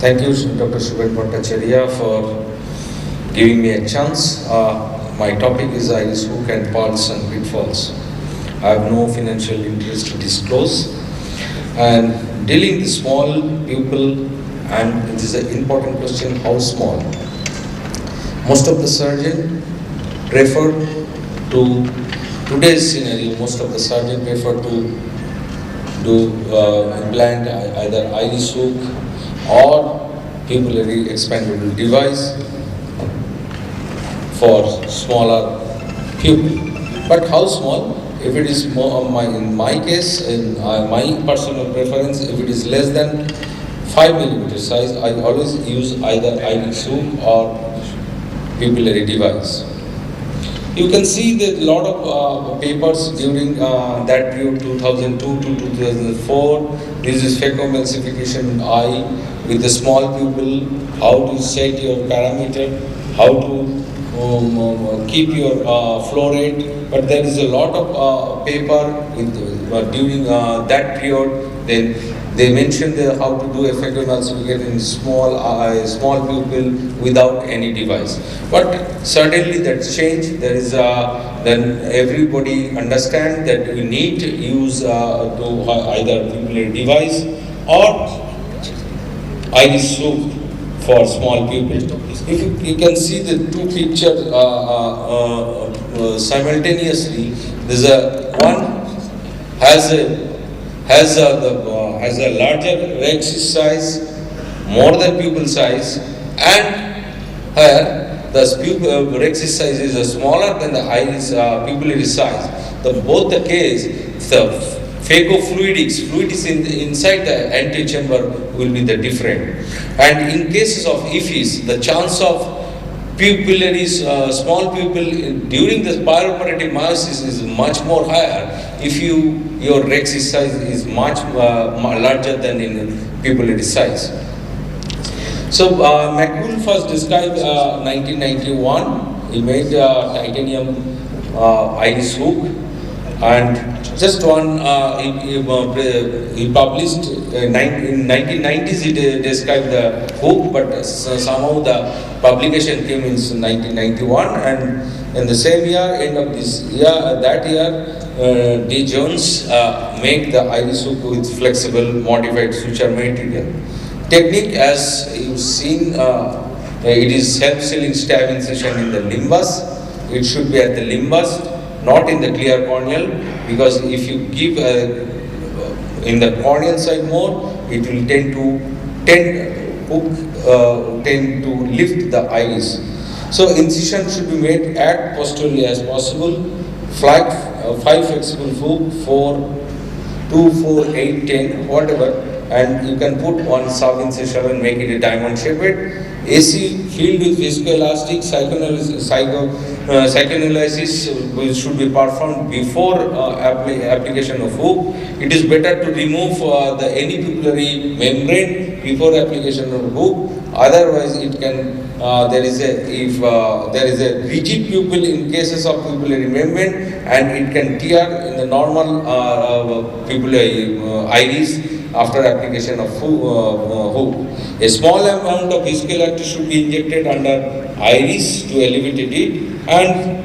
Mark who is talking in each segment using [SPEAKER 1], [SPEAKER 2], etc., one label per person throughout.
[SPEAKER 1] Thank you, Dr. Shubhen Bhattacharya, for giving me a chance. My topic is iris hook and pulse and pitfalls. I have no financial interest to disclose. And dealing with small people, and it is an important question, how small? Most of the surgeons prefer to, today's scenario, most of the surgeons prefer to do implant either iris hook or pupillary expandable device for smaller pupil. But how small? If it is more, in my case, in my personal preference, if it is less than 5 millimeter size, I always use either iris hook or pupillary device. You can see that a lot of papers during that period, 2002 to 2004. This is phacoemulsification eye with the small pupil, how to set your parameter, how to keep your flow rate. But there is a lot of paper with, during that period. Then they mentioned how to do phacoemulsification in small pupil without any device. But certainly that's changed. There is then everybody understand that we need to use either pupillary device or iris hook for small pupil. If you can see the two pictures simultaneously, there's a one has a larger rexis size, more than pupil size, and here the rexis size is smaller than the iris pupillary size. Both the case, the fluidics inside the antechamber will be the different. And in cases of IFIs, the chance of pupillaries, small pupil during the perioperative meiosis is much more higher if your rexis size is much larger than in pupillary size. So McCool first described 1991. He made titanium iris hook, and just one he published in 1990s. He described the hook, but somehow the publication came in 1991, and in the same year, end of this year, that year, D. Jones make the iris hook with flexible modified suture material. Technique, as you've seen, it is self-sealing stab incision in the limbus. It should be at the limbus, not in the clear corneal, because if you give in the corneal side more, it will tend to lift the iris. So incision should be made as posteriorly as possible. 5 flexible hook, 4, 2, 4, 8, 10, whatever, and you can put one sub incision and make it a diamond shaped. AC filled with viscoelastic psychoanalysis should be performed before application of hook. It is better to remove any pupillary membrane before application of hook. Otherwise, it can there is a rigid pupil in cases of pupillary membrane, and it can tear in the normal pupillary iris after application of hook. A small amount of viscoelastic should be injected under iris to elevate it, and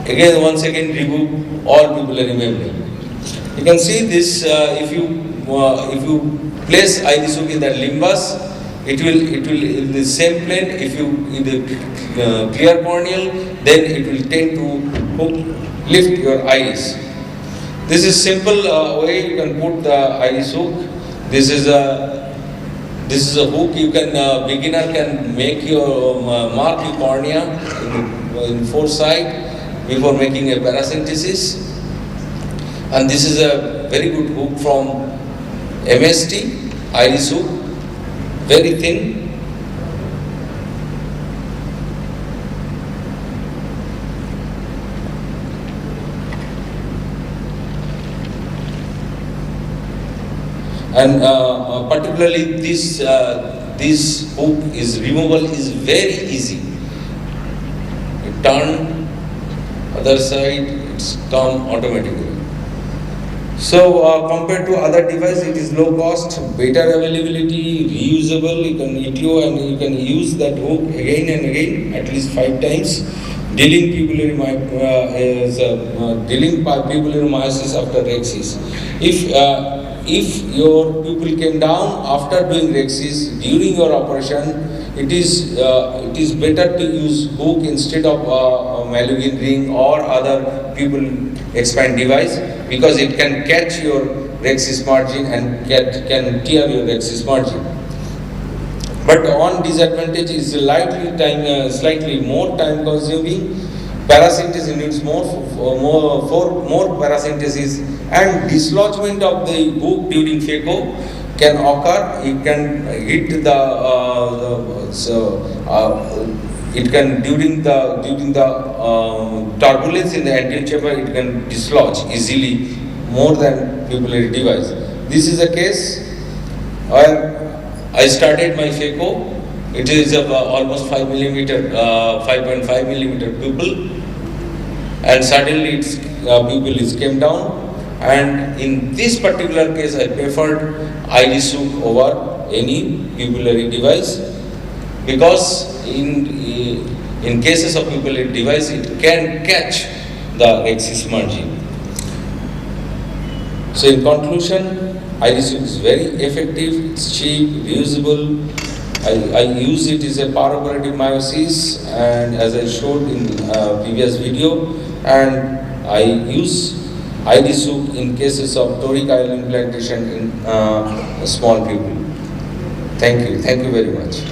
[SPEAKER 1] again once again remove all pupillary membrane. You can see this if you place iris hook in the limbus, it will in the same plane. If you in the clear corneal, then it will tend to lift your iris. This is simple way you can put the iris hook. This is a hook. You can beginner can make your mark your cornea in foresight before making a paracentesis. And this is a very good hook from MST iris hook, very thin. And particularly this hook is removal is very easy. You turn other side, it's come automatically. So compared to other device, it is low cost, better availability, reusable. You can and you can use that hook again and again, at least 5 times. Dealing pupillary myosis after rhexis. If your pupil came down after doing rhexis during your operation, it is better to use hook instead of Malugin ring or other pupil expand device, because it can catch your rhexis margin and can tear your rhexis margin. But one disadvantage is slightly more time consuming. Paracentesis needs more paracentesis, and dislodgement of the hook during phaco can occur. It can hit it can during the turbulence in the anterior chamber, it can dislodge easily more than pupillary device. This is a case where I started my phaco. It is almost 5 millimeter, 5.5 millimeter pupil, and suddenly its pupil is came down. And in this particular case, I preferred irisuk over any pupillary device, because in cases of pupillary device, it can catch the rhexis margin. So in conclusion, irisuk is very effective, it's cheap, reusable. I use it as a paraoperative myosis, and as I showed in previous video, and I use irisuk in cases of toric IOL implantation in small pupil. Thank you very much.